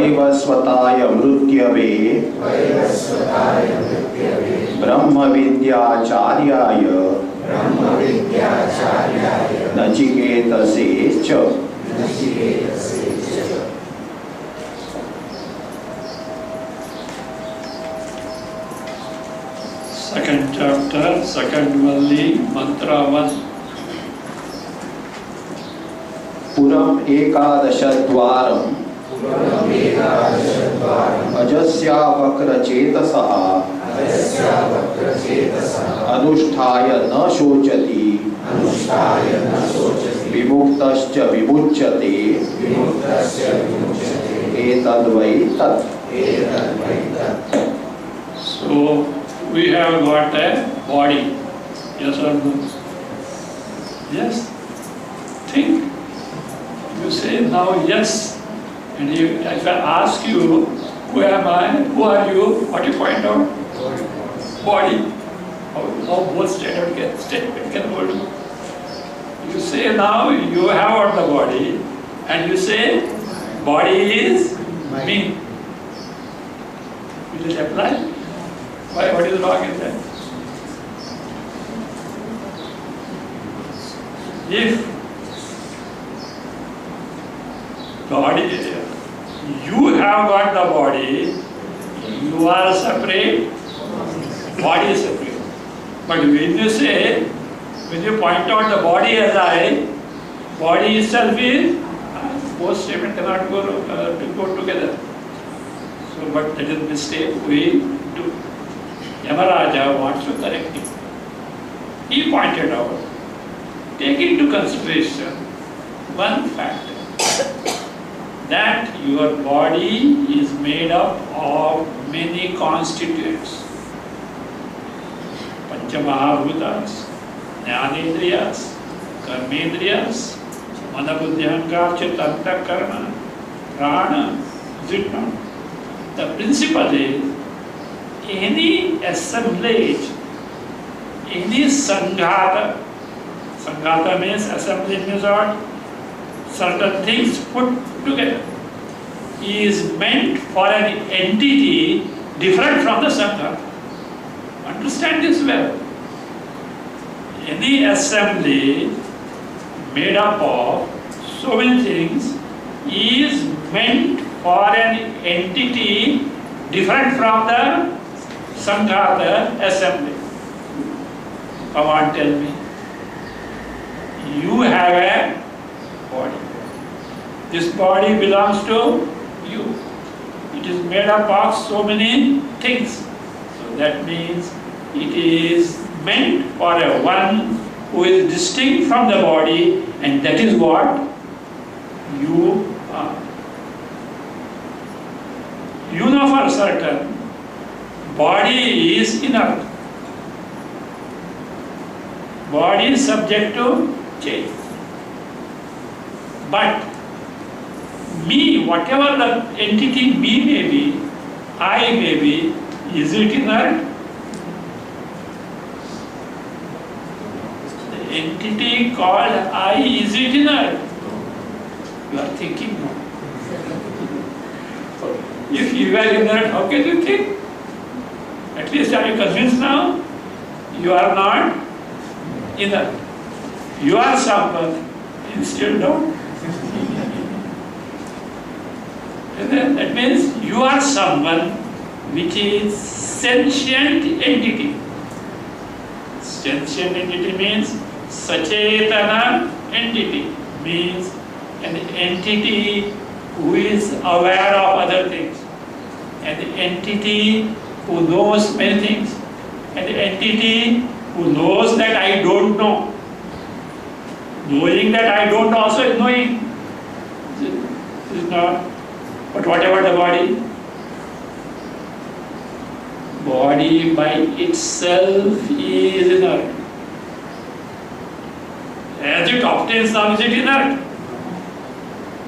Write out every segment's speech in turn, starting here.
वैवस्वताय मृत्यवे ब्रह्म विद्याचार्याय नचिकेतसे च। Second chapter, second valli, mantra 1. पुरम एकादशद्वारम् अजस्या वक्रचेतसः अनुष्ठाय न शोचति विमुक्तश्च विमुच्यते एतद्वै तत्। So we have got a body. Yes or no? Yes? Think. You say now yes. And if I ask you, who am I? Who are you? What do you point out? Body. How both statement can hold you. You say now you have got the body, and you say body is me. Will it apply? Why? What is wrong in that? If body, you have got the body, you are separate, body is separate. But when you say, when you point out the body as I, body itself is, both statements cannot go together. So, but that is mistake we do. Yamaraja wants to correct it. He pointed out, take into consideration one factor, that your body is made up of many constituents. Panchamahabhutas, Jnanendriyas, Karmendriyas, Manabuddhyahankar, Chitta, Karma, Prana, is it not? The principle is, any assemblage, any sanghata means assemblage means what? Certain things put together, is meant for an entity different from the sanghata. Understand this well. Any assembly made up of so many things is meant for an entity different from the sanghata assembly. Come on, tell me. You have a body. This body belongs to you. It is made up of so many things. So that means it is meant for a one who is distinct from the body, and that is what you are. You know for certain, body is inert. Body is subject to change. But me, whatever the entity me may be, I may be, is it inert? The entity called I, is it inert? You are thinking now. If you are inert, how can you think? At least are you convinced now? You are not inert. You are someone, you still don't. That means you are someone which is sentient entity. Sentient entity means sachetana entity, means an entity who is aware of other things, an entity who knows many things, an entity who knows that I don't know. Knowing that I don't also is knowing. Is not. But what about the body? Body by itself is inert. As it obtains now, is it inert?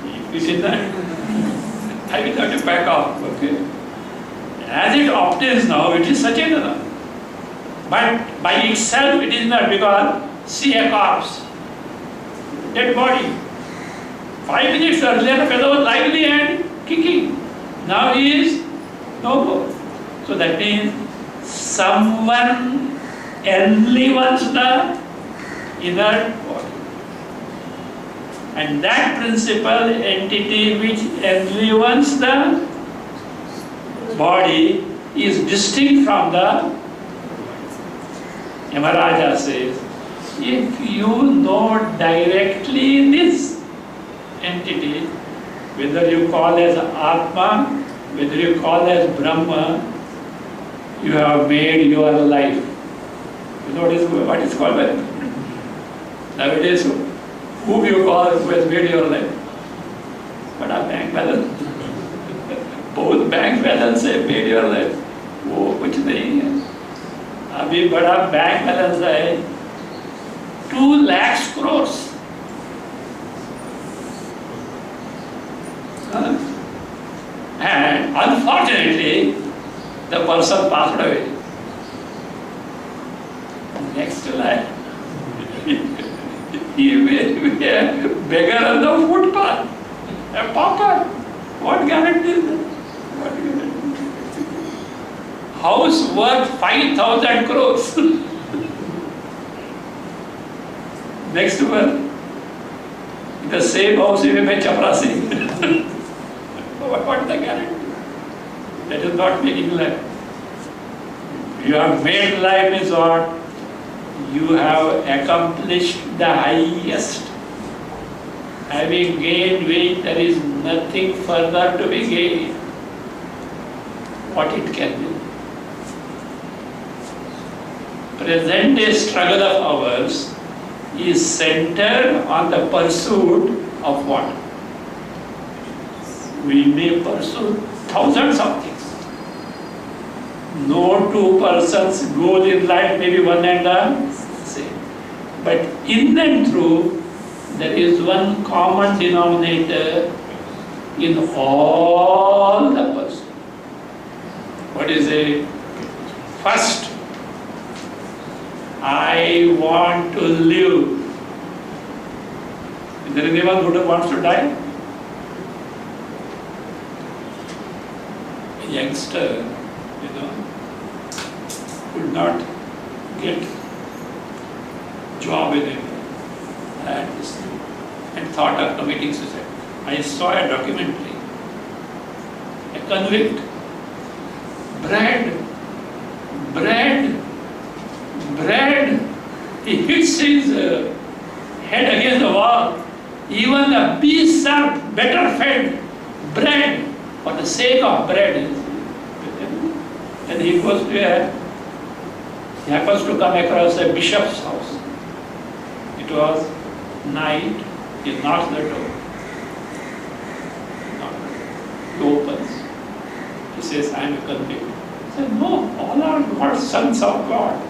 If it is inert, I will have to back off. Okay. As it obtains now, it is sachetana. But by itself it is inert, because see a corpse, dead body. 5 minutes earlier the fellow was lively and kicking. Now he is no more. So that means someone enlivens the inert body. And that principal entity which enlivens the body is distinct from the Yamaraja says, if you know directly this entity, whether you call as Atma, whether you call as Brahma, you have made your life. You know what is called by nowadays, whom you call who has made your life? But our bank balance. Both bank balance have made your life. वो कुछ नहीं है. अभी बड़ा bank balance है 2 lakhs crores. And unfortunately, the person passed away. Next life, he will be a beggar on the footpath, a pauper. What guarantee is that? What guarantee? House worth 5,000 crores. Next one, the same house you may chaprasi. What is the guarantee? That is not making life. You have made life is what? You have accomplished the highest. Having gained weight, there is nothing further to be gained. What it can be. Present day struggle of ours is centered on the pursuit of what? We may pursue thousands of things. No two persons' goal in life may be one and the same. But in and through, there is one common denominator in all the pursuits. What is it? First, I want to live. Is there anyone who wants to die? A youngster, could not get job in India and thought of committing suicide. I saw a documentary. A convict, bread. He hits his head against the wall. Even the beasts are better fed. Bread, for the sake of bread. And he goes to he happens to come across a bishop's house. It was night. He knocks the door. He opens. He says, I am a convict. He said, no, all are God's sons of God.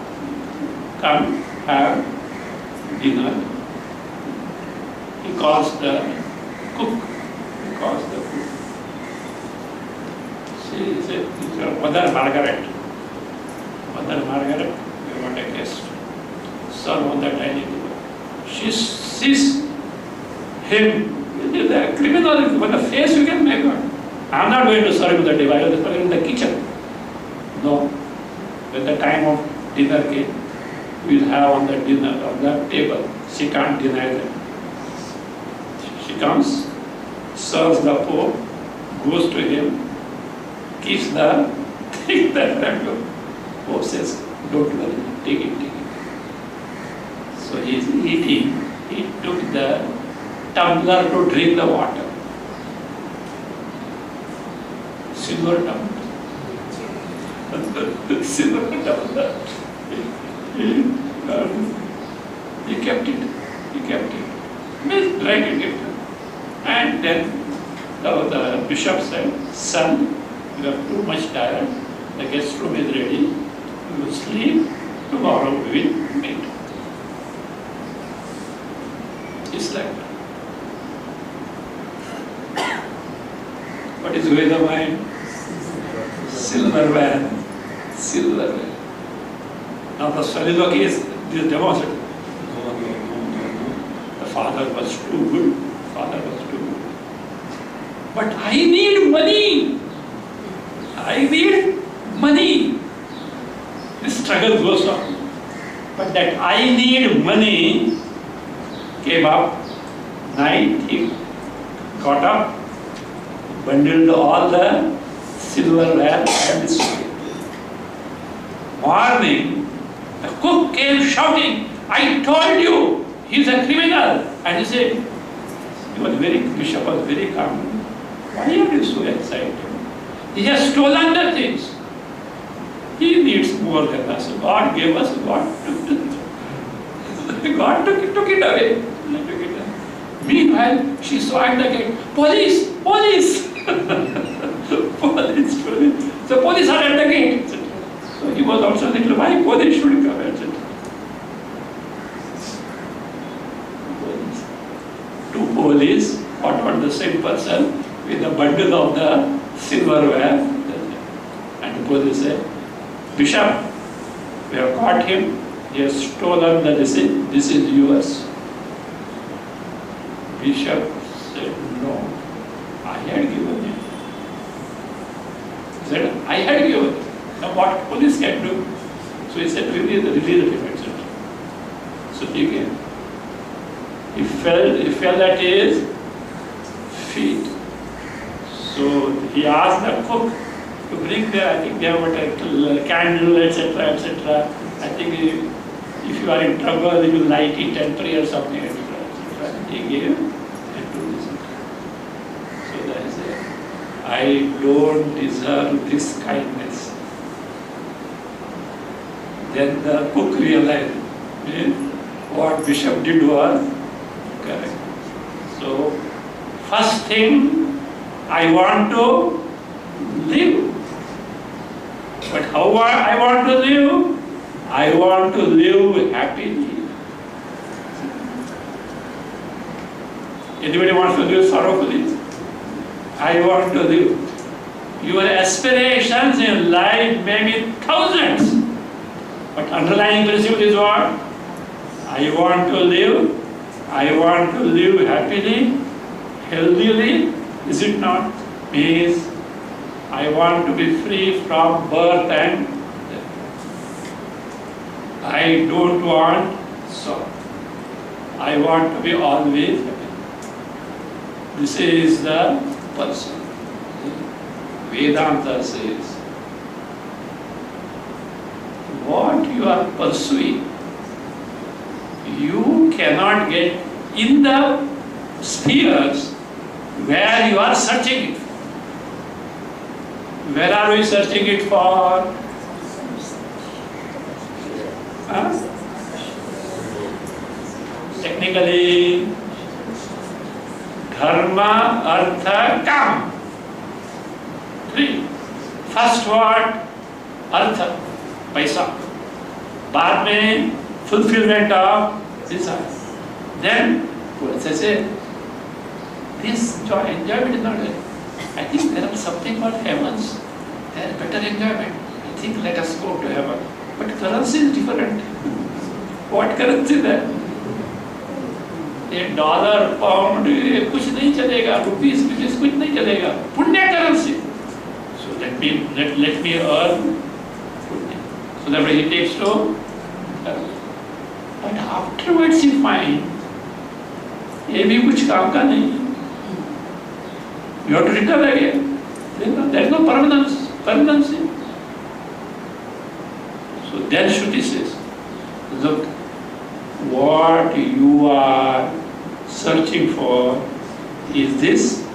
Come, have dinner. He calls the cook. He calls the cook. She said, Mother Margaret. Mother Margaret, we want a guest. Serve on the dining table. She sees him. It is a criminal. With the face you can make out. I am not going to serve in the table. I will serve in the kitchen. No. When the time of dinner came, we will have on the dinner, on the table. She can't deny that. She comes, serves the Pope, goes to him, keeps the thing that Pope says, don't worry, take it. So he is eating. He took the tumbler to drink the water. Silver tumbler. Silver tumbler. He kept it. Like it. And then the bishop said, son, you are too much tired. The guest room is ready. You will sleep. Tomorrow we will meet. It's like that. What is with the mind? Silverware. Now the Saraswati is this demonstrated. The father was too good. But I need money. I need money. This struggle goes on. But that I need money came up. Night he got up, bundled all the silverware and destroyed. Morning, the cook came shouting, I told you, he's a criminal. And he said, Bishop was very calm. Why are you so excited? He has stolen the things. He needs more than us. God gave us, God took it. God took it away. Meanwhile, she saw at the gate, police, police. Police. So police are at the gate. So he was also thinking, why police should come? Two police fought on the same person with a bundle of the silverware. And the police said, Bishop, we have caught him. He has stolen the receipt. This is yours. Bishop said, no, I had given it. He said, I had given it. Now what police can do? So he said, release the payment. So he came. He fell at his feet. So he asked the cook to bring there, I think they have a candle, etc., etc. I think if you are in trouble, you light it and pray or something, etc. He gave and to this. So that is it. I don't deserve this kindness. Then the cook realized what Bishop did was correct. So, first thing, I want to live. But how I want to live? I want to live happily. Anybody wants to live sorrowfully? I want to live. Your aspirations in life may be thousands, but underlying principle is what? I want to live. I want to live happily, healthily. Is it not? Means I want to be free from birth and death. I don't want sorrow. I want to be always happy. This is the person. Vedanta says, what you are pursuing, you cannot get in the spheres where you are searching it. Where are we searching it for? Technically, dharma, artha, kam. Three. First word, artha, paisa. Baad mein, fulfillment of desire. Then, they say, this joy, enjoyment is not there. I think there are something called heavens. There is better enjoyment. I think let us go to heaven. But currency is different. What currency there? $1, pound, कुछ नहीं चलेगा. Rupees, कुछ नहीं चलेगा. Punya currency. So let me earn punya. So that way he takes to. But afterwards you find, ये भी कुछ काम का नहीं. You have to return again. There is no permanency. So then Shruti says, look, what you are searching for is this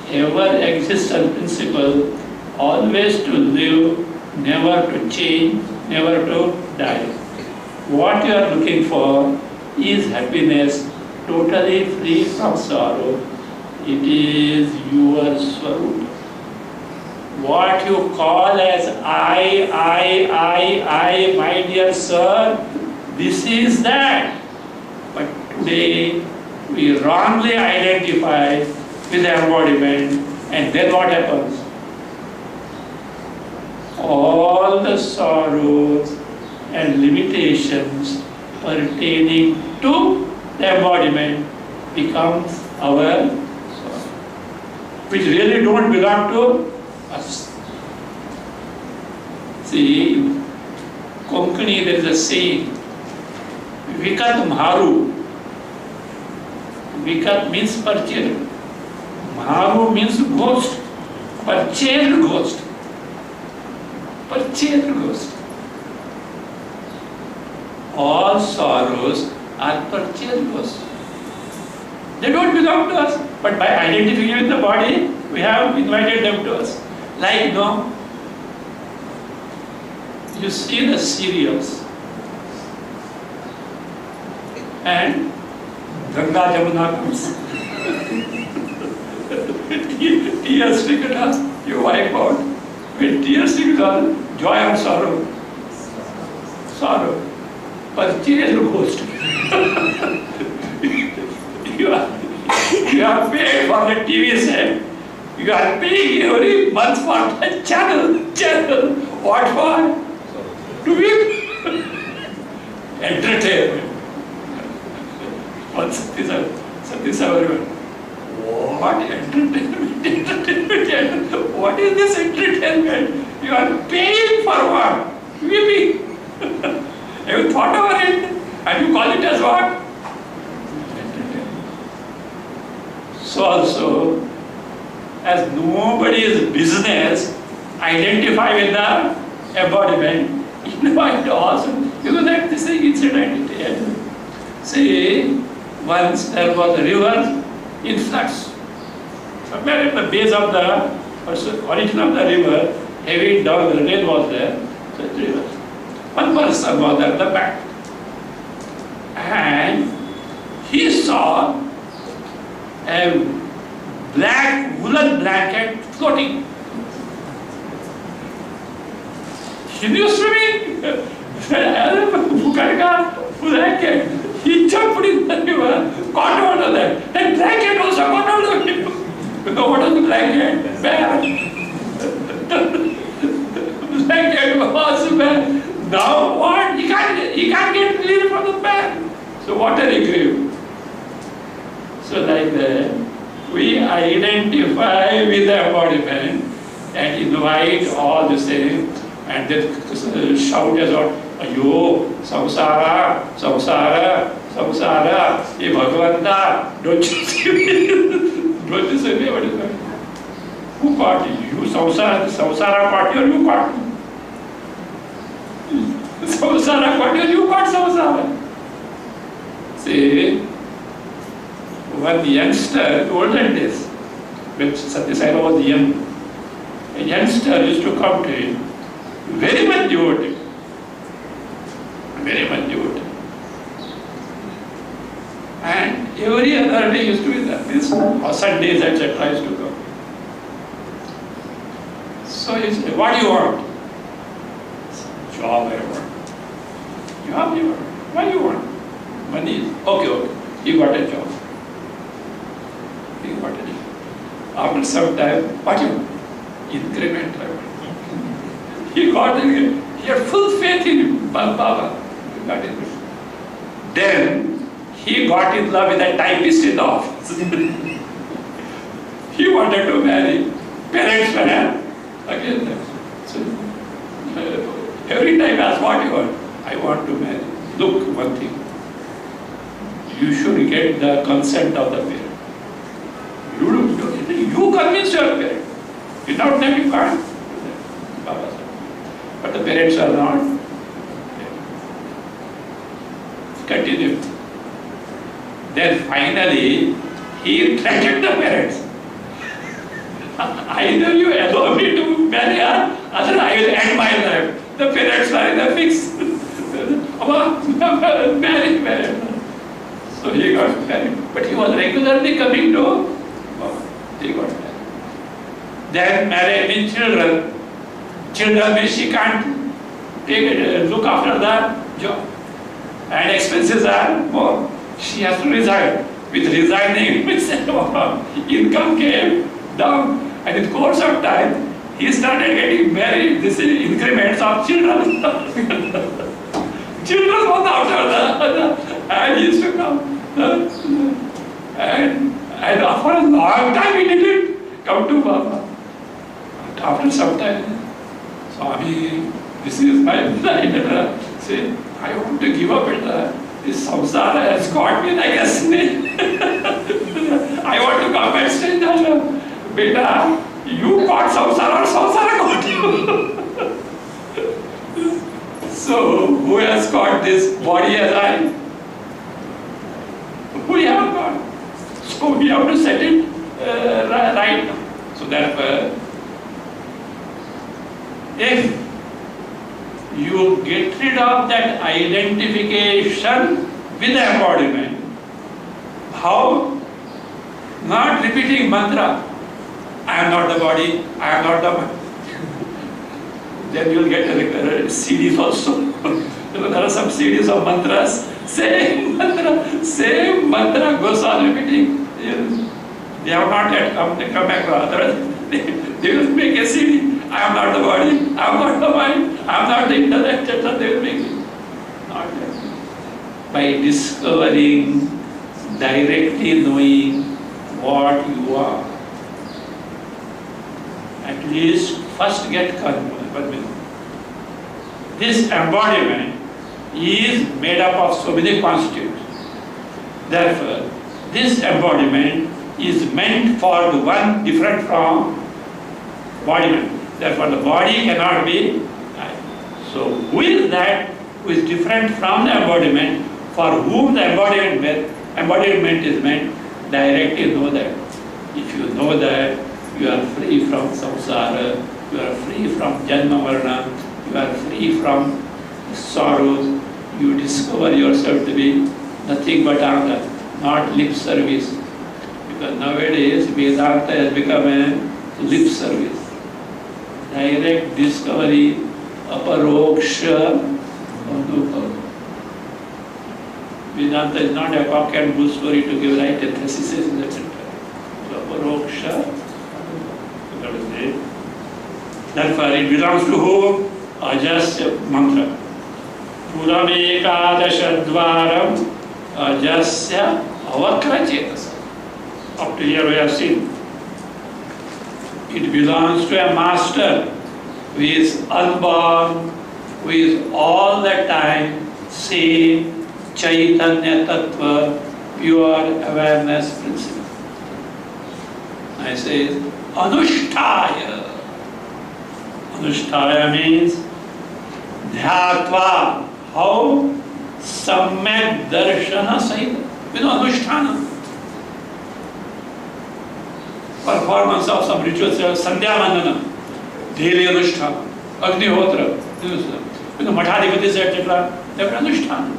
ever-existent principle, always to live, never to change, never to die. What you are looking for is happiness, totally free from sorrow. It is your swarup. What you call as I, my dear sir, this is that. But today we wrongly identify with embodiment, and then what happens? All the sorrows and limitations pertaining to the embodiment becomes our, which really don't belong to us. See, in Konkani there is a saying, Vikat Maharu. Vikat means purchased. Maharu means ghost. Purchased ghost. Purchased ghost. All sorrows are purchased ghosts. They don't belong to us, but by identifying with the body, we have invited them to us. Like, no, you see the serials, and Ganga Jamuna comes. Tears trickle down, you wipe out. When tears trickle down, joy and sorrow. Sorrow. Purchased ghost. You are paid for the TV set. You are paying every month for the channel. What for? To be entertainment. What Sati Savarman? What entertainment? What is this entertainment? You are paying for what? Weeping. Have you thought about it? And you call it as what? So also, as nobody's business, identify with the embodiment, invite also. You know that this thing is identity. See, once there was a river in floods. Somewhere at the base of the origin of the river, heavy down the rain was there. So the river. One person was at the back. And he saw a black woolen blanket floating. He knew swimming. Blanket. He jumped in the river, caught hold of that. That blanket also caught hold of him. You know what was the blanket? Bear. Blanket was bear. Now what? He can't get clear from the bear. So what are he grieved? So like that, we identify with the embodiment and invite all the same and then shout as out, Ayo, samsara, samsara, samsara, ye Bhagavanta, don't you see me? Don't you see me? What is that? Who caught you? You samsara caught you or you caught me? Samsara caught you or you caught samsara? See, one youngster in olden days, when Satya Sai Baba was young, a youngster used to come to him, very much devotee. Very much devotee. And every other day used to be there. This or Sundays, etc. used to come. So he said, what do you want? Job I want. Job you want? Why you want? Money. Okay. He got a job. He got a job. After some time, what do you want? Increment I want. He got it. He had full faith in Baba. He got it. Then he got in love with a typist in the office. He wanted to marry. Parents were again. So, every time I ask what you want, I want to marry. Look, one thing. You should get the consent of the parent. You convince your parent. Without them you can't. Baba said. But the parents are not. Continue. Then finally, he threatened the parents. Either you allow me to marry her, otherwise I will end my life. The parents are in a fix. Marry. So he got married. But he was regularly coming to he got married. Then married with children. Children means she can't look after the job. And expenses are more. She has to resign. With resigning, income came down. And in the course of time, he started getting married. This is increments of children. Children was after and he used to come. And for a long time he didn't come to Baba. After some time, Swami, This is my life. Say, I want to give up it. This samsara has caught me like a snake. I want to come and stay there. Beta, you caught samsara or samsara caught you. So, who has caught this body as I? We have got. So, we have to set it right now. So, therefore, if you get rid of that identification with embodiment, how? Not repeating mantra, I am not the body, I am not the mind. Then you will get CDs also. There are some CDs of mantras, same mantra goes on repeating. They have not yet come across. Otherwise, they will make a CD. I am not the body, I am not the mind, I am not the intellect, etc. They will make it. Not yet. By discovering, directly knowing what you are. At least first get convinced. This embodiment is made up of so many constituents. Therefore, this embodiment is meant for the one different from embodiment. Therefore, the body cannot be I. So, who is that who is different from the embodiment, for whom the embodiment is meant? Directly know that. If you know that, you are free from samsara, you are free from janma marana, you are free from sorrows, you discover yourself to be nothing but anga, not lip service. Because nowadays Vedanta has become a lip service. Direct discovery, aparoksha, anubhava. Vedanta is not a cock and bull story to give right emphasis, etc. So aparoksha, that is it. Therefore it belongs to whom? Ajasya mantra. Puram ekadasha dvaram ajasya avakra cetasa. Up to here we have seen. It belongs to a master who is unborn, who is all the time same Chaitanya Tattva, pure awareness principle. I say Anushtaya. Anushtaya means Dhyatva. How? Samyak Darshana Sahita. You know Anushtana. Performance of some rituals, Sandhya Vandana, daily Anushtana, Agnihotra, you know, Mathadhipatis, etc. They have Anushtana.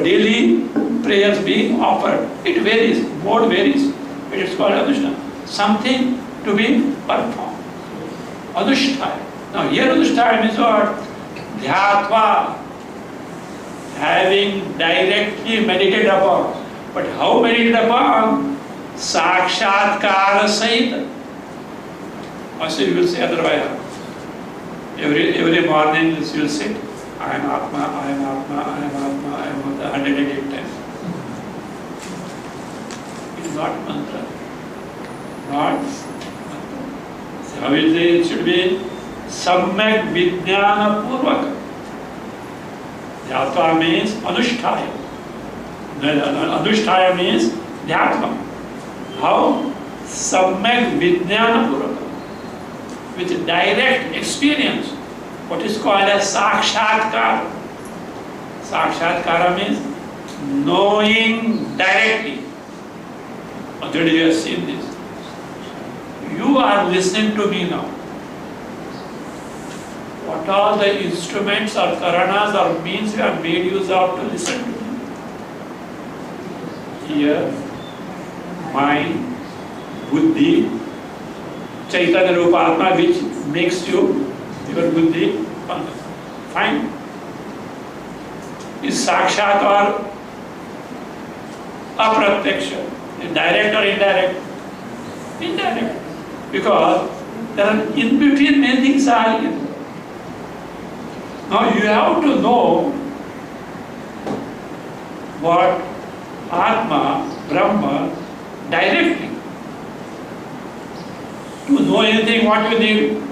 Daily prayers being offered. It varies, mode varies, but it's called Anushtana. Something to be performed. Anushtaya. Now here Anushtaya means what? Dhyatva. Having directly meditated upon. But how meditated upon? Sakshatkara Sahita. Also you will say otherwise. Every morning you will sit. I am Atma, I am Atma, I am Atma, I am Atma, 108 times. It is not mantra. Not mantra. So how is it? It should be Samyak Vijnana Purvaka. Dhyatva means Anushtaya. Anushtaya means Dhyatva. How? Samyak Vijnana Purvaka. With direct experience. What is called as Sakshatkara. Sakshatkara means knowing directly. Already you have seen this. You are listening to me now. What are the instruments or karanas or means you have made use of to listen to me? Ear, mind, buddhi, Chaitanya Rupa Atma, which makes you your buddhi. Fine. Is sakshat or apratyaksha? Direct or indirect? Indirect. Because there are in between many things are here. Now you have to know what Atma, Brahma, directly. To know anything, what you need?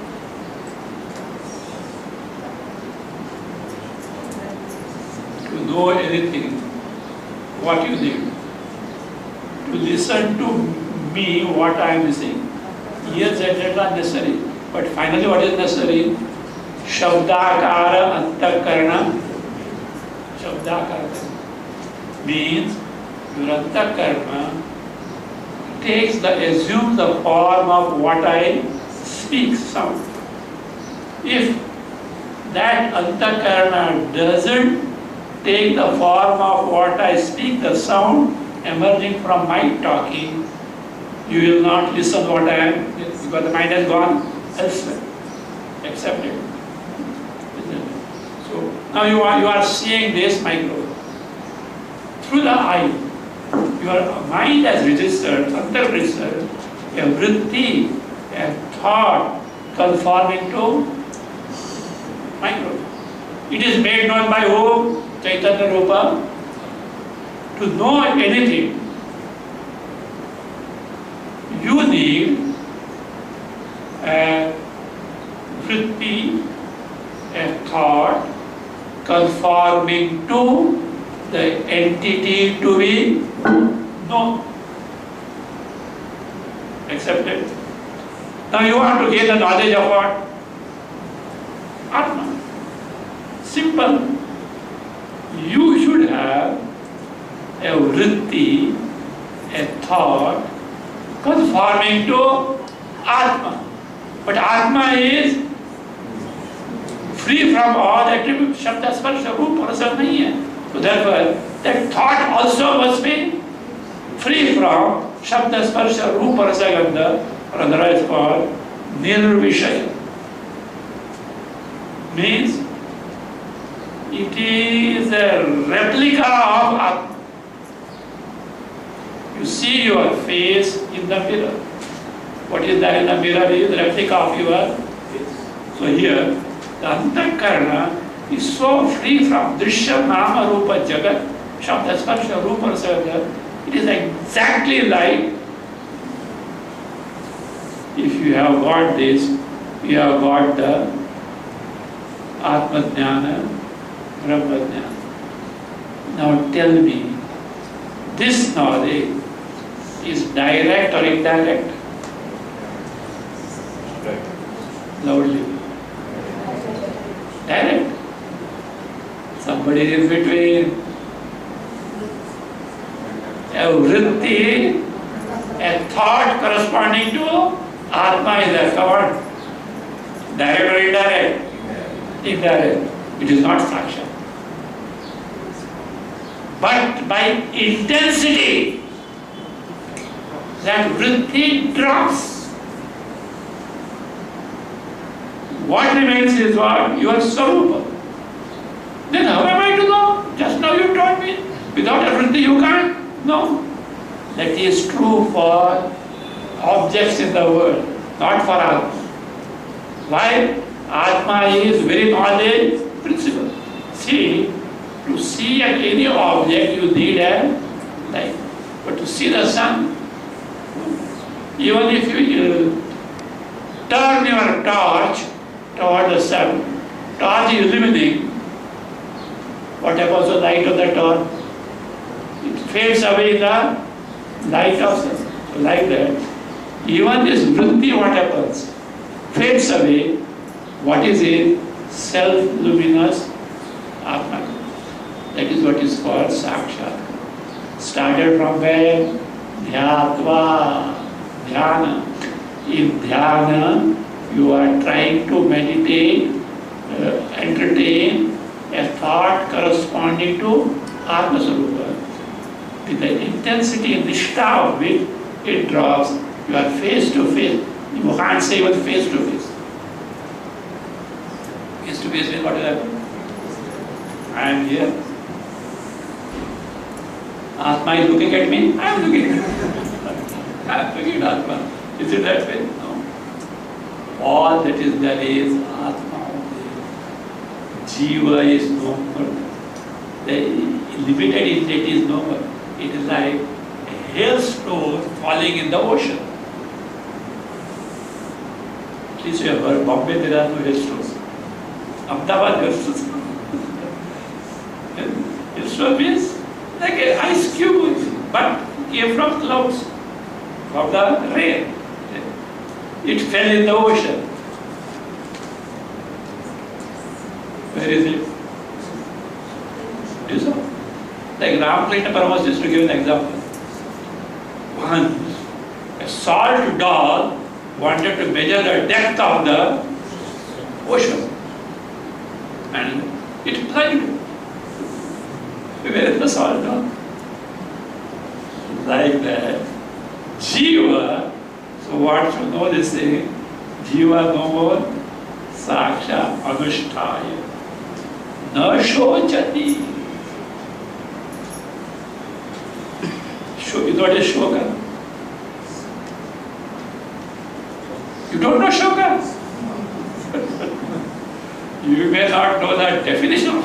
know anything, what you need? To listen to me, what I am saying. Ears, etc. necessary. But finally, what is necessary? Shabdakara antakarana. Shabdakara means your antakarana assumes the form of what I speak, sound. If that antakarana doesn't take the form of what I speak, the sound emerging from my talking, you will not listen to what I am, because the mind has gone elsewhere. Accept it. So now you are seeing this microphone. Through the eye, your mind has registered, under-registered, a vritti, a thought conforming to microphone. It is made known by whom? Chaitanya Rupa. To know anything, you need a vritti, a thought conforming to the entity to be known. Accepted? Now you want to gain the knowledge of what? Atma. Simple. You should have a vritti, a thought conforming to Atma. But Atma is free from all attributes. Shabda sparsha rupa rasa nahi hai. So therefore, that thought also must be free from Shabda sparsha rupa rasa gandha, or otherwise called nirvishaya. Means it is a replica of Atma. You see your face in the mirror. What is that in the mirror? Is the replica of your face. So here, the antakarana is so free from drishya, nama, rupa, jagat, shabda, sparsha, rupa, rasa. It is exactly like if you have got this, you have got the Atma Jnana, Brahma Jnana. Now tell me, this knowledge is direct or indirect? Loudly. Direct. Somebody is in between. A vritti, a thought corresponding to Atma is there. Come on. Direct or indirect? Indirect. It is not fraction. But by intensity, that vritti drops. What remains is what? Your swarupa. Then how am I to know? Just now you told me. Without a vritti you can't know. That is true for objects in the world, not for Atma. Why? Atma is very knowledge principle. See, to see any object you need a light. But to see the sun, even if you turn your torch toward the sun, torch is illuminating. What happens to the light of the torch? It fades away in the light of the sun. So like that, even this vritti, what happens? Fades away. What is it? Self-luminous Atma. That is what is called Sakshat. Started from where? Dhyatva. Dhyana. In Dhyana, you are trying to meditate, entertain a thought corresponding to Atma Sarupa. With the intensity and nishtha of which it drops, you are face to face. You can't say even face to face. Face to face means what will happen? I am here. Atma is looking at me, I am looking at Atma. I am looking at Atma. Is it that way? No. All that is there is Atma only. Jiva is no more. The limited entity is no more. It is like a hailstone falling in the ocean. Please you have heard, Bombay there are no hailstones. Ahmedabad hailstones. It's Vishwa means like an ice cube, but came from clouds, from the rain. It fell in the ocean. Where is it? You saw? Like Ramakrishna Paramahansa used to give an example. Once, a salt doll wanted to measure the depth of the ocean. And it plunged. Where is the salt doll? Like that. Jiva, so what you know this thing? Jiva no more saksha anushtaya. Na shochati. You know what is shoka? You don't know shoka? You may not know the definition.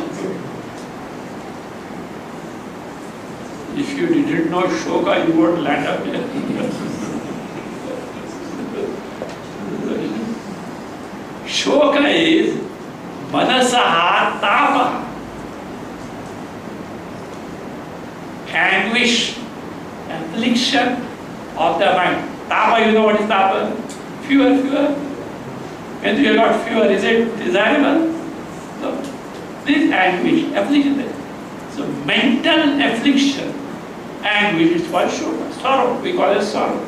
If you didn't know shoka, you won't land up here. Shoka is manasaha tapa. Anguish, affliction of the mind. Tapa, you know what is tapa? Fever. When you got fever, is it desirable? So, this anguish, affliction. So, mental affliction, anguish is called shoka. Sorrow, we call it sorrow.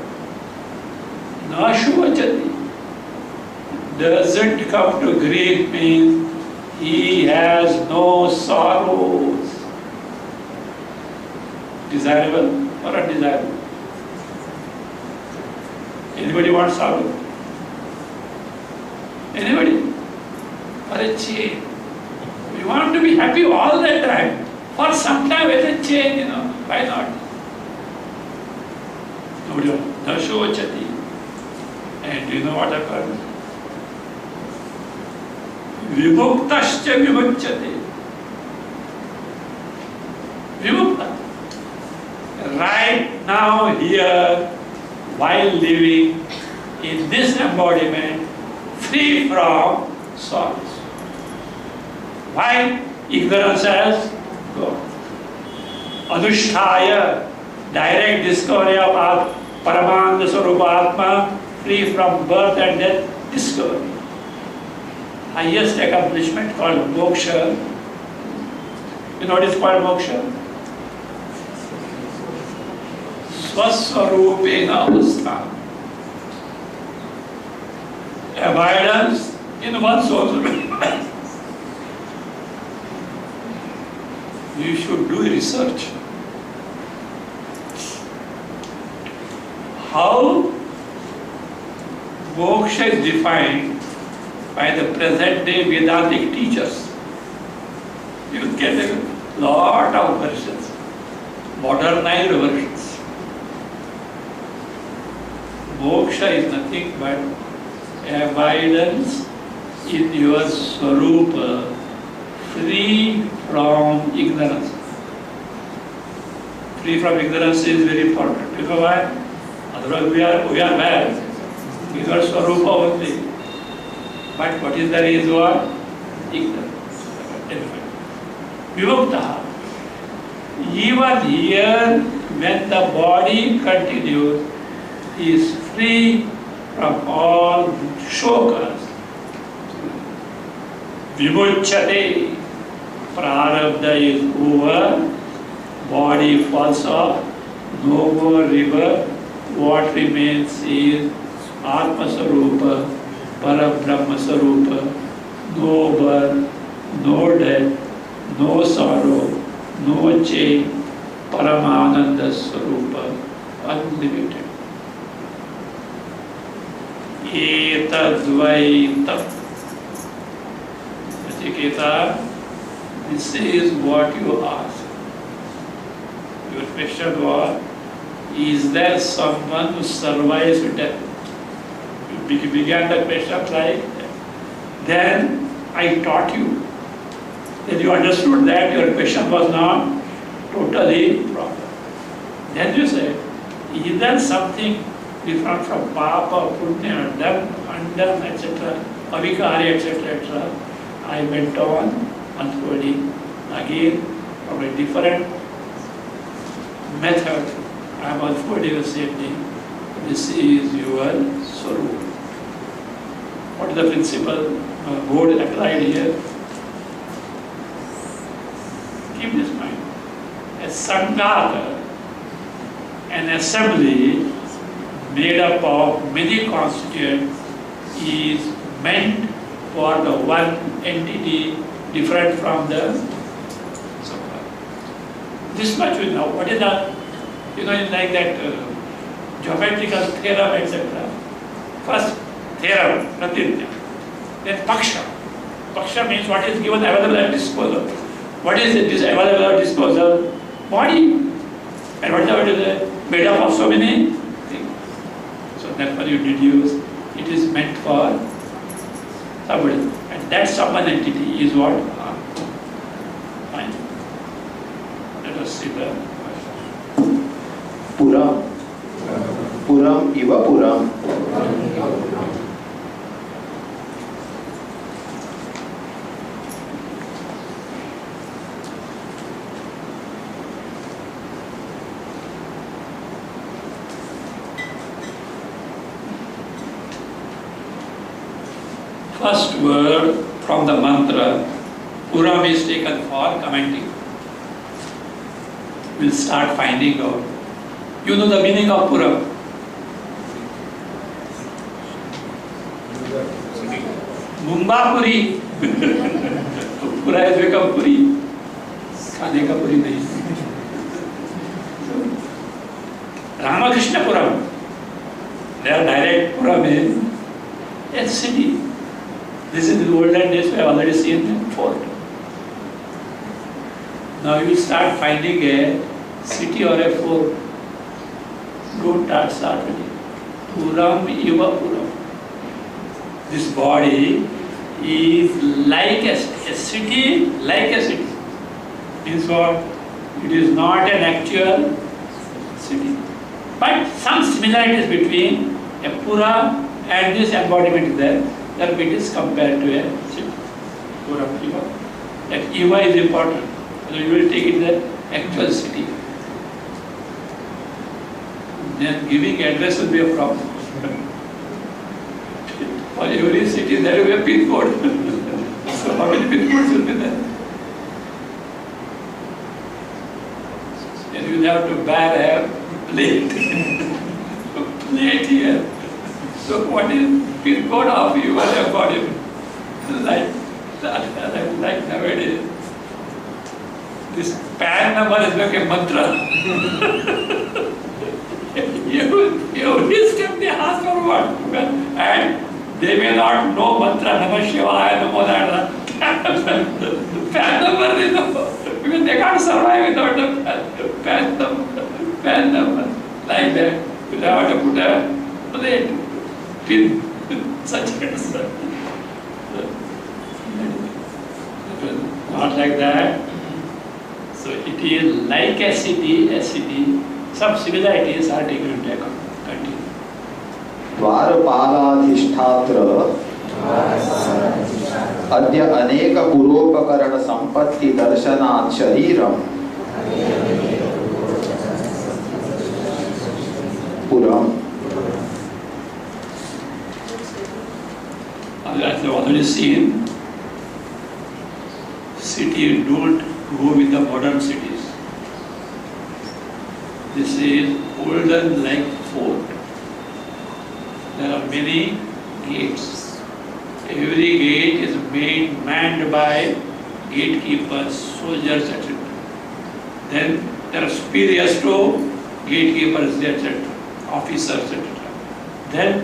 Na shuvachati. Doesn't come to grief means he has no sorrows. Desirable or undesirable? Anybody wants sorrow? Anybody? For a change. We want to be happy all the time. For some time with a change, you know. Why not? Nobody wants. Na shuvachati. And do you know what happens? Vimuktascha vimuchyate. Vimukta. Right now, here, while living in this embodiment, free from sorrows. Why? Ignorance has gone. Anushtaya, direct discovery of Paramananda Swarupa Atma, free from birth and death, discovery. Highest accomplishment called moksha. You know what is called moksha? Swaswarupena avastha. Abidance in one's soul. You should do research. How moksha is defined by the present day Vedantic teachers. You get a lot of versions, modernized versions. Moksha is nothing but abidance in your Swarupa, free from ignorance. Free from ignorance is very important. You know why? Otherwise we are bad. We are Swarupa only. But what is the reason? Ignorance. Vimukta. Even here, when the body continues, he is free from all shokas. Vimuchyate. Prarabdha is over, body falls off, no more river. What remains is Atma Sarupa, Parabrahma Sarupa, no birth, no death, no sorrow, no change, Paramananda Sarupa, unlimited. Etadvaitam. Nachiketa, this is what you ask. Your question was, is there someone who survives death? You began the question like that. Then I taught you. Then you understood that your question was not totally proper. Then you said, is there something different from Papa, Punya, done, undone, etc., Avikari, etc., etc. I went on unfolding again from a different method, I am unfolding the same thing. This is your Swarup. What is the principle board applied here? Keep this in mind. A Sangha, an assembly made up of many constituents, is meant for the one entity different from the Sangha. This much we know. What is the, in like that geometrical theorem, etc. First theorem, Pratitya. Then Paksha. Paksha means what is given available at disposal. What is it available at disposal? Body. And whatever it is made up of so many things. So therefore you deduce it is meant for somebody. And that someone entity is what? Fine. Let us see the Puram. Puram iva Puram. first word from the mantra, Puram is taken for commenting. We'll start finding out. You know the meaning of Puram? Mumbapuri. Pura has become Puri. Khane ka Puri nahi. Ramakrishna Puram. Their direct Puram is a city. This is the olden days we have already seen the fort. Now you start finding a city or a fort. Don't start with it. Puram iva Puram. This body is like a city, like a city. Means what? It is not an actual city. But some similarities between a Pura and this embodiment is there. That it is compared to a city. Puram iva. That iva is important. So you will take it the actual city. Then giving address will be a problem. For every city there will be a pin code. So how many pin codes will be there? Then you will have to bear a plate. A plate here. So what is pin code of your embodiment? Like nowadays. This PAN number is like a mantra. Every step they ask for what? And they may not know mantra, Namah Shivaya, Namo Narayana. PAN number they know. Because they can't survive without the PAN number. PAN number. Like that. You have to put a plate, pin, such as that. Not like that. So it is like a city. Some similarities are taken into account. Continue. द्वारपालाधिष्ठात्र अद्य अनेक पुरोपकरण संपत्ति दर्शनात् शरीरम पुरम. As I have already seen, cities don't go with the modern cities. This is olden like fort. There are many gates. Every gate is manned by gatekeepers, soldiers, etc. Then there are superiors to gatekeepers, etc., officers, etc. Then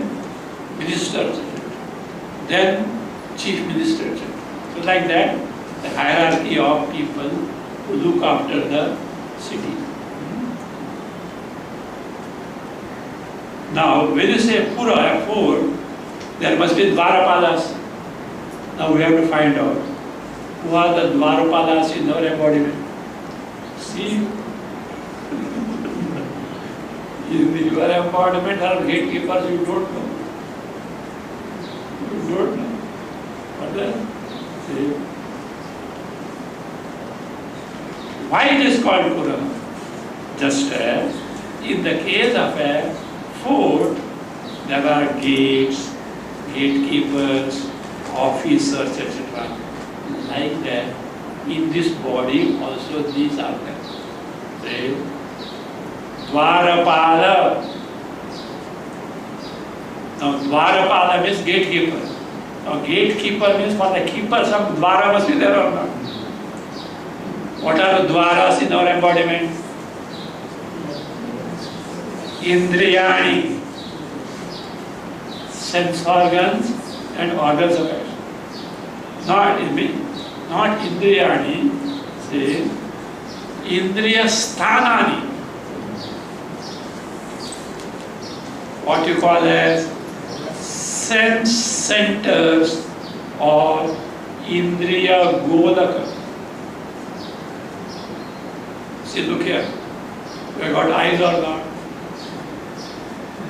ministers, etc. Then chief minister, etc. So like that, the hierarchy of people who look after the city. Now, when you say Pura, a fort, there must be Dwarapalas. Now we have to find out who are the Dwarapalas in our embodiment. See, in your embodiment there are gatekeepers you don't know. You don't know. What then? See, Why it is called Puram? Just as in the case of a fort, there are gates, gatekeepers, officers, etc. Like that, in this body also these are there. Say, Dwarapala. Now, Dwarapala means gatekeeper. Now, gatekeeper means for the keeper, some Dwara must be there or not. What are the Dwaras in our embodiment? Indriyani, sense organs and organs of action. Not Indriyani, say Indriya Sthanani. What you call as sense centers or Indriya Golaka. See, look here. We have got eyes or not?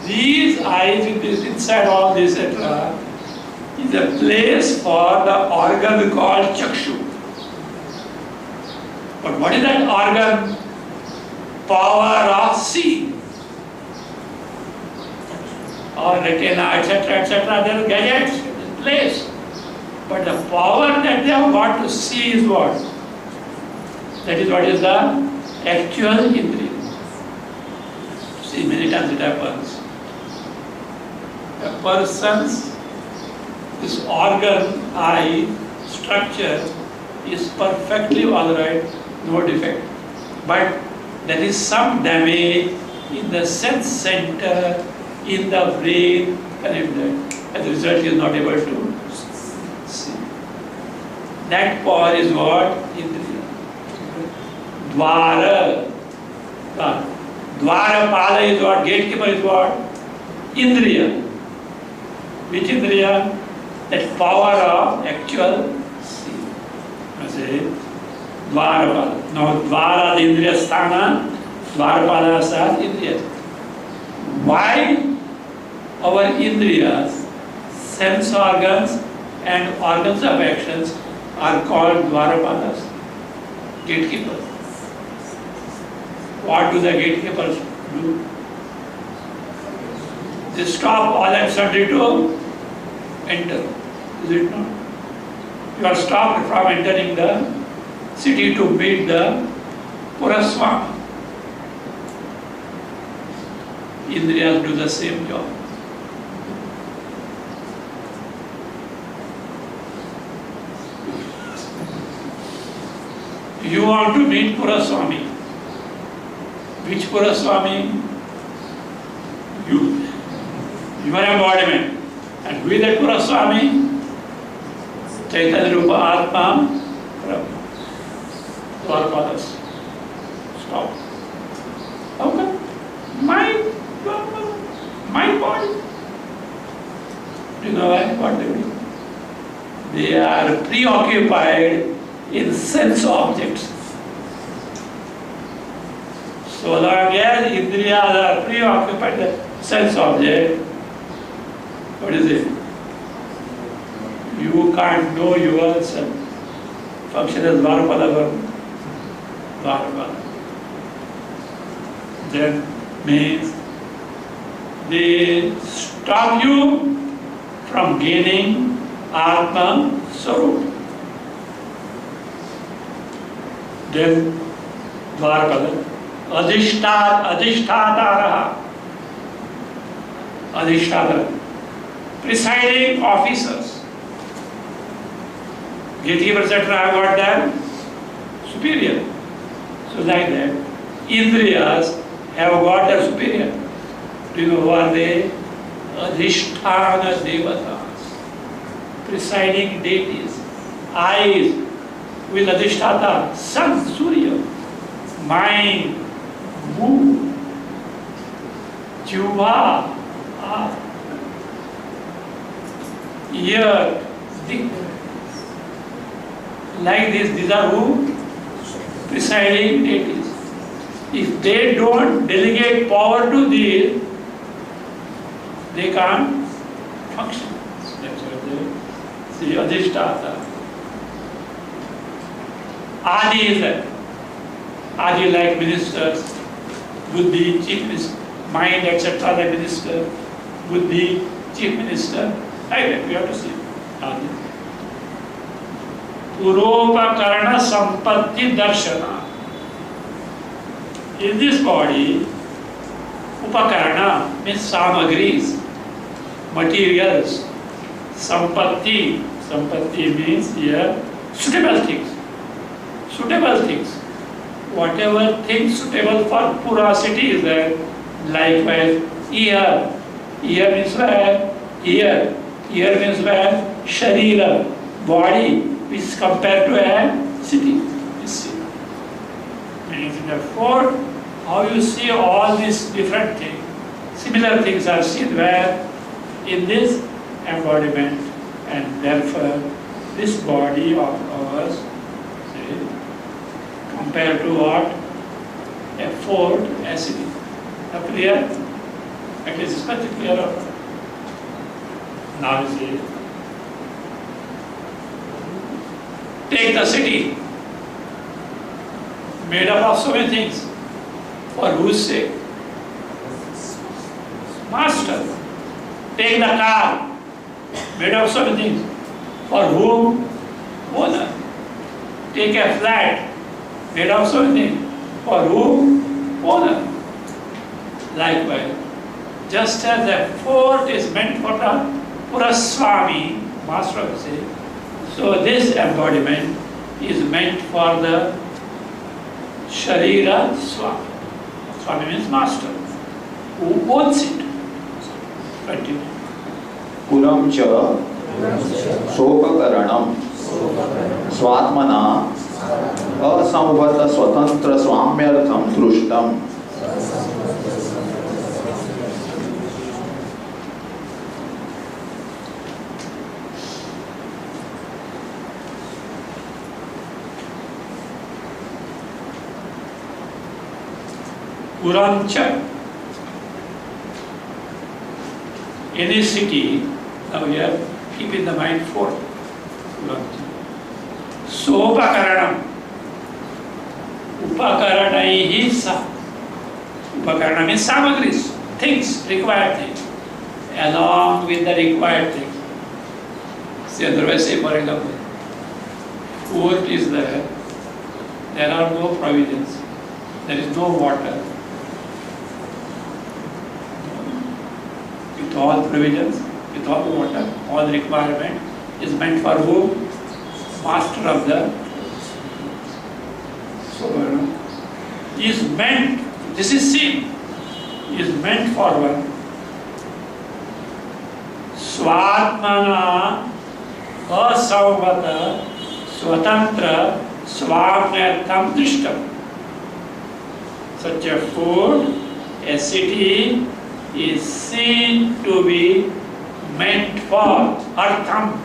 These eyes, inside all this, etc., is a place for the organ called Chakshu. But what is that organ? Power of seeing. Or retina, etc., etc., there are gadgets in place. But the power that they have got to see is what? That is what is the actual Indriya. See, many times it happens. A person's this organ, eye, structure is perfectly alright, no defect. But there is some damage in the sense center, in the brain, and as a result he is not able to see. That power is what? Indriya. Dwara. Dwarapala is what? Gatekeeper is what? Indriya. Which Indriya? That power of actual seeing. I say Dwarapala. Now Dwara, the Indriya Sthana, Dwarapala are Indriya. Why our Indriyas, sense organs and organs of actions are called Dwarapalas, gatekeepers? What do the gatekeepers do? They stop all and sundry to enter. Is it not? You are stopped from entering the city to meet the Swami. Indriyas do the same job. You want to meet Swami. Which Swami? You. Your embodiment. And who is that Swami? Chaitanya Rupa Atma Brahma. Dwarpadas. Stop. How come? My body. Do you know why? What they do? They are preoccupied in sense objects. So long as Indriyas are preoccupied with sense object, what is it? You can't know yourself. Function as Dwarapala. That means they stop you from gaining Atma Sarup. Then Dwarapala. Adhishthataraha. Adhishthatara. Presiding officers. Gatekeepers, etc. have got their superior. So like that, Indriyas have got their superior. Do you know who are they? Adhishthana devatas. Presiding deities. Eyes with Adhisthata. Sun, Surya. Mind, mood, Jiva, ear, dick. Like this, these are who? Presiding deities. If they don't delegate power to these, they can't function. That's what they see. Adhisthata. Adi is that. Adi like ministers, Buddhi, chief minister, mind, etc. like minister, Buddhi, chief minister. Like that, we have to see Adi. Puropakarana sampatti darshana. In this body, upakarana means samagris, materials. Sampatti, sampatti means here suitable things. Suitable things. Whatever thing suitable for porosity is there. Likewise, ear. Ear means where? Ear. Ear means where? Sharira, body, which is compared to a city. Means therefore, how you see all these different things, similar things are seen where? In this embodiment, and therefore this body of ours, see, compared to what? A fort, a city. Now clear? At least it's much clearer. Now you see, take the city, made up of so many things. For whose sake? Master. Take the car, made of so many things. For whom? Owner. Take a flat, made of so many things. For whom? Owner. Likewise, just as a fort is meant for the Swami, master will say, so this embodiment is meant for the Sharira Swami. Swami means master, who owns it. Continue. पुरं च सोपकरणं स्वात्मना असंवत स्वतंत्र स्वाम्यर्थं दृष्टम्. Puram cha. Any city, now here, keep in the mind four. Sopakaranam. Upakaranaihi sa. Upakarana means samagris, things, required things. Along with the required things. See, otherwise, say for example, food is there are no provisions, there is no water. With all provisions, with all the water, all the requirement is meant for who? Master of the soul. Is meant, this is seen, is meant for one. Swatmana asavata swatantra swamyartham drishtam. Such a food, a city, is seen to be meant for artham,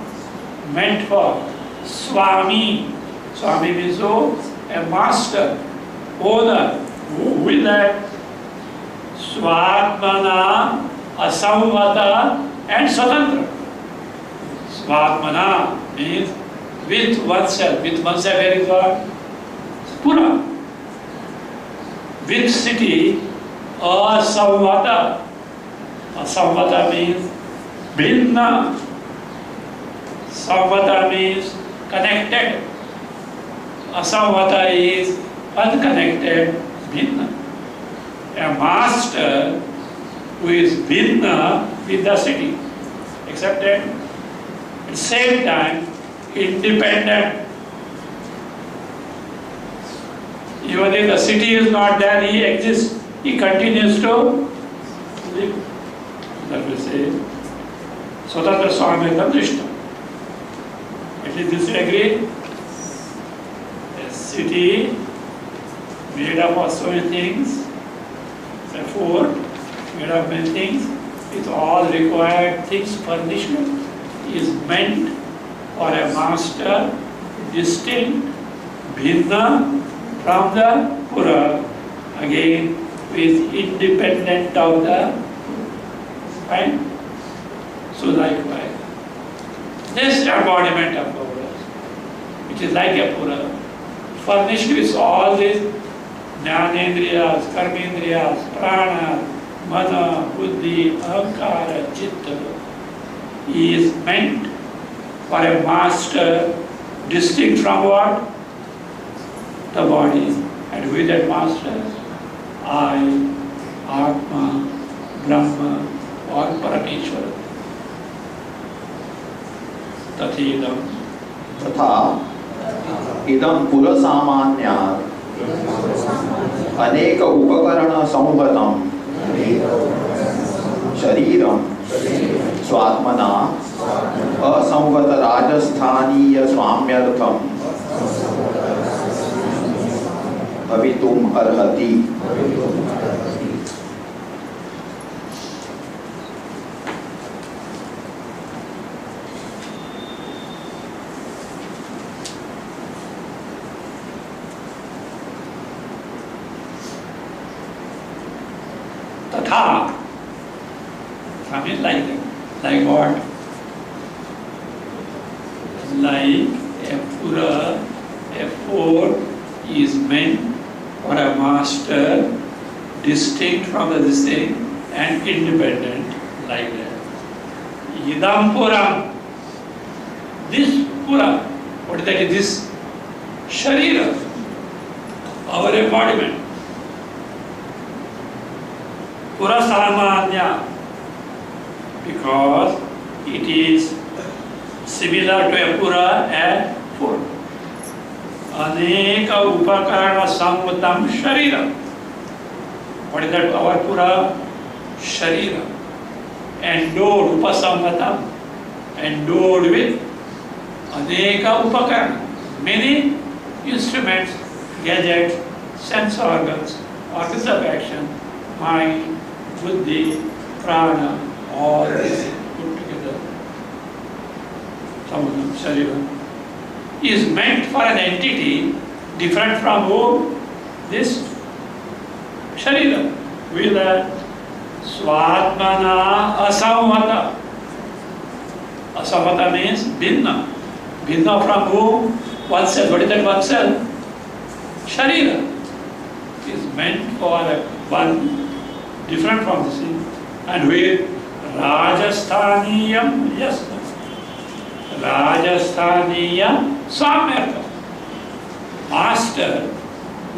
meant for Swami. Swami means who? A master, owner. Who is that? Swatmana, asamvata and swatantra. Swatmana means with oneself. With oneself there is what? Pura. With city, asamvata. Asamvata means bhinna. Samvata means connected. Asamvata is unconnected, bhinna. A master who is bhinna with the city, accepted. At the same time, independent. Even if the city is not there, he exists. He continues to live. That will say, Swatantra Swami Drishta. At least this we agree. A city made up of so many things, a fort made up of many things, with all required things furnished, is meant for a master distinct, bhinna from the pura, again with independent of the. Right? So likewise, this embodiment of Pura, which is like a Pura, furnished with all these Jnanendriyas, Karmendriyas, Prana, Mana, Buddhi, Ahankara, Chitta is meant for a master distinct from what? The body. And who is that master? I, Atma, Brahma, or Parameshwara. Tathidam. तथा इदं पुरसामान्यात् अनेक उपकरण संहतं शरीरं स्वात्मना असंगत राजस्थानीय स्वाम्यर्थं भवितुम् अर्हति। Tatha, something like that. Like what? Like a pura, a fort is meant for a master distinct from the thing and independent, like that. Idam puram. This pura, what is that? This sharira, our embodiment. Pura samanya, because it is similar to a pura and food. Aneka upakarana samvatam sharira. What is that? Our pura sharira. Endowed upasamvatam, endowed with aneka upakarana, many instruments, gadgets, sense organs, organs of action, mind, buddhi, prana, all this put together. Samvatam, sharira, is meant for an entity different from who? This sharira. Will that Swatmana asamvata. Asamvata means bhinna. Bhinna from who? Oneself. What is that oneself? Sharira is meant for one different from the sea. And with Rajasthaniyam, yes, Rajasthaniyam Swamyartha, master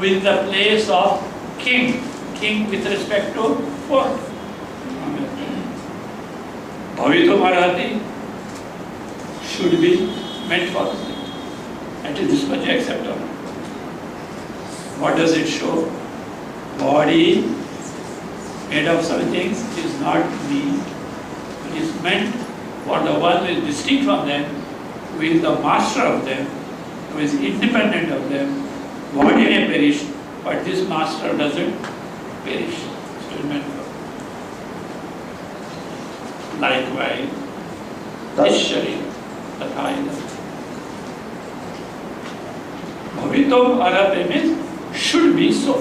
with the place of king, king with respect to fort. Bhavitum arhati, should be meant for this. And it is much acceptable. What does it show? Body made of some things is not me. It is meant for the one who is distinct from them, who is the master of them, who is independent of them. Body may perish, but this master doesn't perish. Still meant for. Likewise, this sharira, tatha idam. Bhavitum arhati means should be so.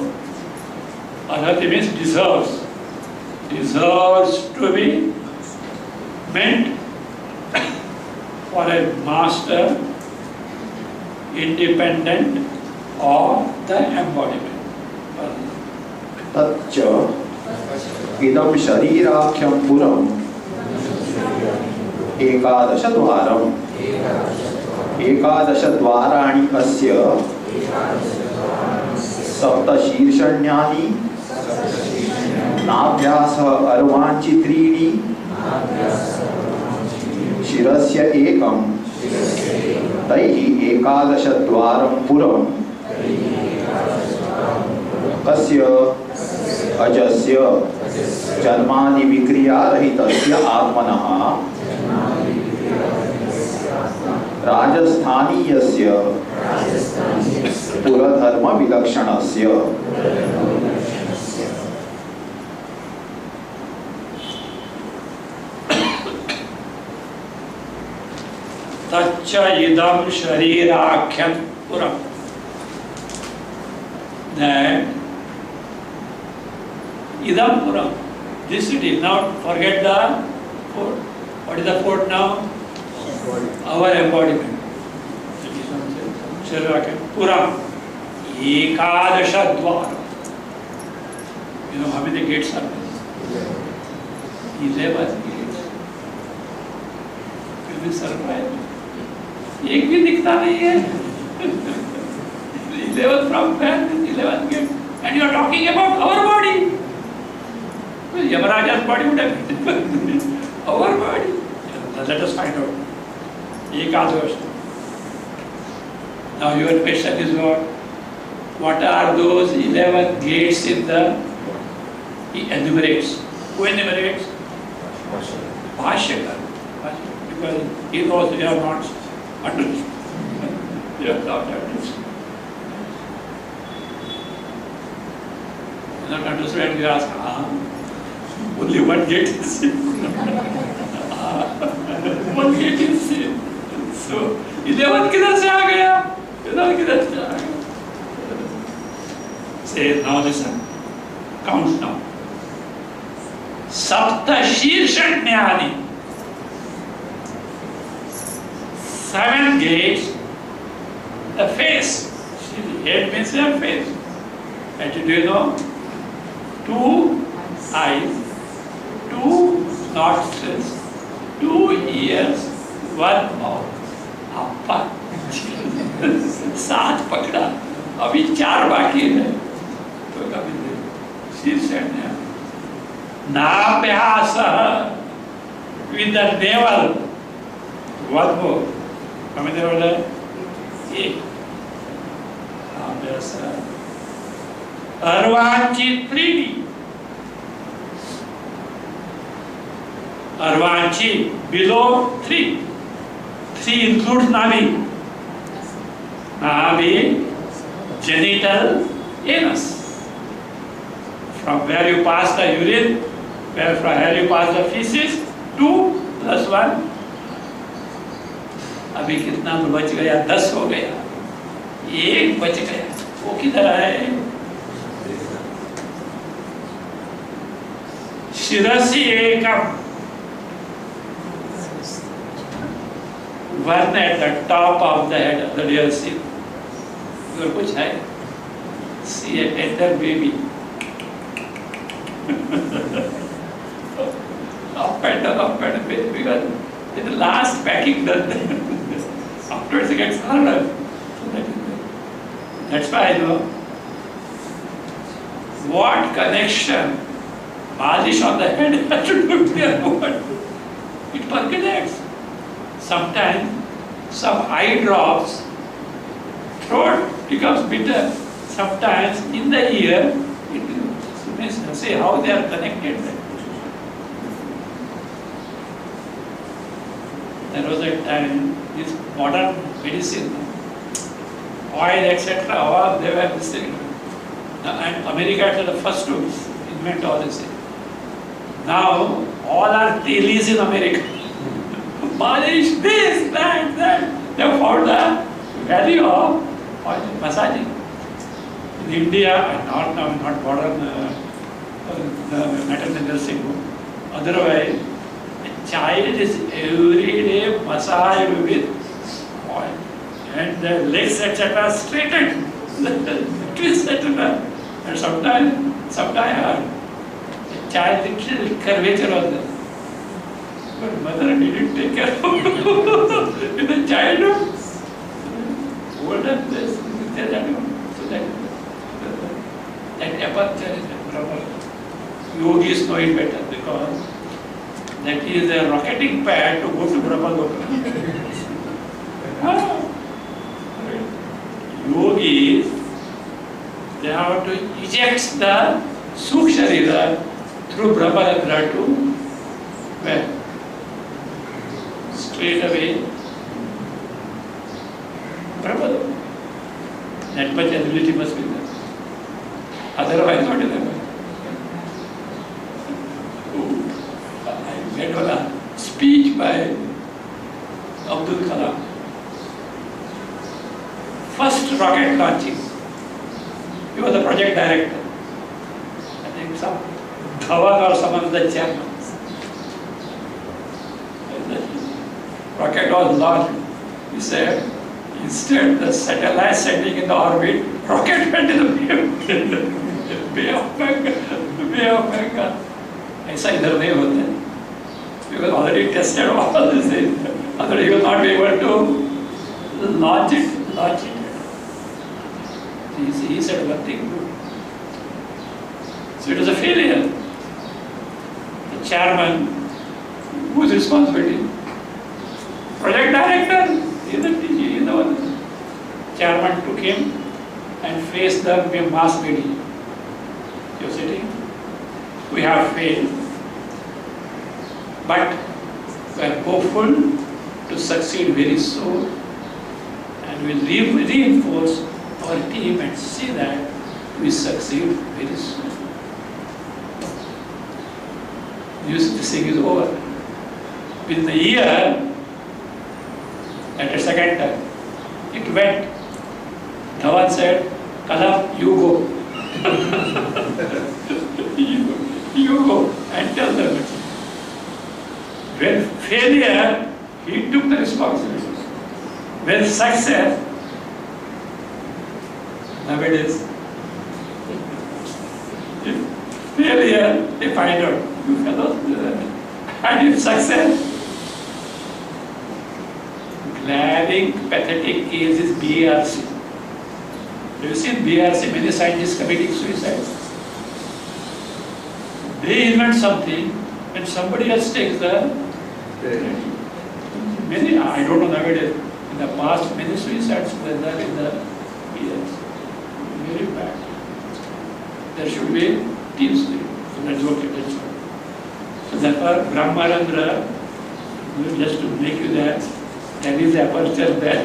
Arhati means deserves. Deserves to be meant for a master, independent of the embodiment. तच्च इदं शरीराख्यं पुरम् एकादशद्वारम् एकादशद्वाराणि अस्य सप्तशीर्षण्यानि नाभ्यासः अर्वाञ्चि त्रीणि शिरस्य एकं तैः एकादशद्वारं पुरम् कस्य अजस्य जन्मादि विक्रियारहितस्य आत्मनः राजस्थानीयस्य पुरधर्म विलक्षणस्य तच्च इदं शरीराख्यं पुरम्. That idam puram, this city. Now forget the fort. What is the fort now? Our embodiment. Sharirakhyam puram ekadasha dvara. You know how many gates are there? 11 gates. You'll be surprised. एक भी दिखता नहीं है. 11 from where? 11 gates. And you are talking about our body. Yamaraja's body would have been our body. Let us find out. KATHO BHASHYA. Now your question is what? What are those 11 gates in the... He enumerates. Who enumerates? Bhashyakar. Because he knows we are not understood. We are not understood. Not understood, and we ask, only one gate is it? One gate is it? So, 11 किधर से आ गया? 11 किधर से आ गया? Say, now listen. Count now. Sapta Shirshanyani. 7 gates. The face. Head means the face. And do you know? 2 eyes, 2 nostrils, 2 ears, 1 mouth. Appa. 7 पकड़ा. अभी 4 बाकी है. तो कभी शीर्षण्य. Nabhyasa. With the navel. 1 more. How many there were? 8. Nabhyasa. Arvanchi 3D. Arvanchi below 3. 3 includes Navi. Navi, genital, anus. From where you pass the urine, from where you pass the feces, 2 plus 1. अभी कितना बच गया? 10 हो गया. 1 बच गया. वो किधर है? शिरसि एकम. 1 at the top of the head of the real sin. और कुछ है? See a tender baby. Up and down, because the last packing done. Afterwards it gets harder. That's why I know. What connection malish on the head has to do with their body? It percolates. Sometimes some eye drops, throat becomes bitter. Sometimes in the ear, it means see how they are connected. There was a time, this modern medicine, oil, etc., all they were listening. And America was the first to invent all this. Now, all are dailies in America. Malish, this, that. They have found the value of oil massaging. In India, not modern maternal nursing home. Otherwise, a child is every day massaged with oil. And the legs, etc., straightened. Twist, etc. And sometimes a child little curvature was there. But mother didn't take care of in the childhood. Older this, so that aperture is proper. Yogis know it better because that is a rocketing pad to go to Brahmaloka. Yogis, they have to eject the Suksharira through Brahmaloka to where? Straight away Brahmaloka. That much ability must be there. Otherwise, not enough. I read a speech by Abdul Kalam. First rocket launching. He was the project director. I think some Dhawan or someone was the chairman. Rocket was launched. He said, instead the satellite sending in the orbit, rocket went in the Bay of Bengal. Bay of Bengal, ऐसा इधर नहीं होता है, because already tested all these things, otherwise you will not be able to launch it. He said one thing good. So it was a failure. The chairman, whose responsibility? Project director, he is the one. Chairman took him and faced the mass media. You're sitting, we have failed, but we are hopeful to succeed very soon, and we will reinforce our team and see that we succeed very soon. This thing is over. Within a year, at a second time, it went. Dhawan said, Kalam, you go. you go and tell them. When failure, he took the responsibility. When success, nowadays, failure, they find out, you fellows, and if success, glaring, pathetic case is BRC. Have you seen BRC, many scientists committing suicide? They invent something, and somebody else takes the many, I don't know nowadays, in the past, many suicides were there in the years. Very bad. There should be team spirit. So that's okay, that's all. So therefore, Brahmarandra, just to make you that, there is aperture there.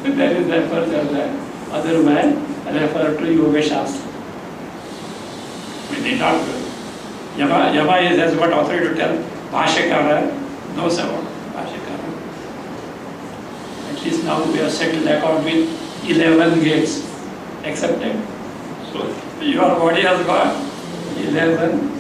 There is aperture there. Otherwise, refer to Yoga Shastra. We need not go. Yama has got authority to tell Bhashyakara, knows about Bhashyakara. At least now we have settled the account with 11 gates accepted. So your body has got 11.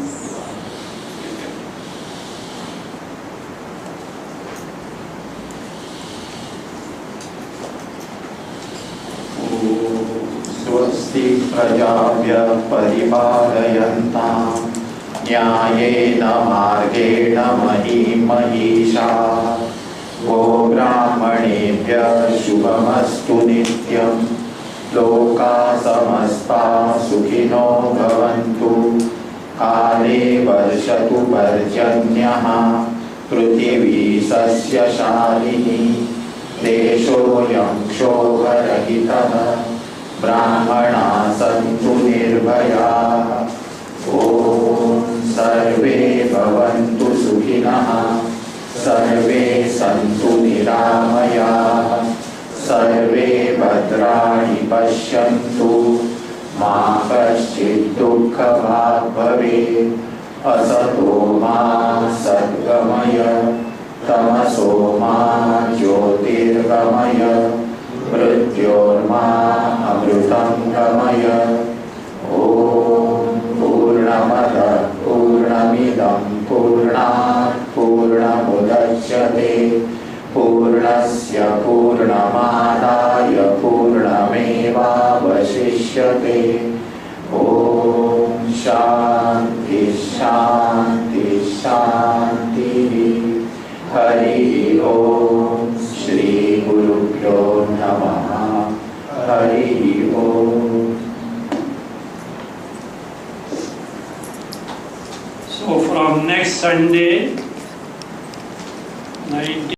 स्वस्ति प्रजाभ्यः परिपालयन्तां न्यायेन मार्गेण महीं महिषाः गोब्राह्मणेभ्यः शुभमस्तु नित्यं लोकाः समस्ताः सुखिनो भवन्तु काले वर्षतु पर्जन्यः पृथिवी सस्यशालिनी देशोऽयं क्षोभरहितः ब्राह्मणाः सन्तु निर्भयाः ॐ सर्वे भवन्तु सुखिनः सर्वे सन्तु निरामयाः सर्वे भद्राणि पश्यन्तु मा कश्चित् दुःखभाग् भवेत् असतो मा सद्गमय तमसो मा ज्योतिर्गमय मृत्योर्मा अमृतं गमय ॐ पूर्णमदः पूर्णमिदं पूर्णात् पूर्णमुदच्यते पूर्णस्य पूर्णमादाय पूर्णमेवावशिष्यते ॐ शान्ति शान्ति शान्तिः हरि ओम श्री गुरुभ्यो नमः हरि ओम. So from next Sunday, 19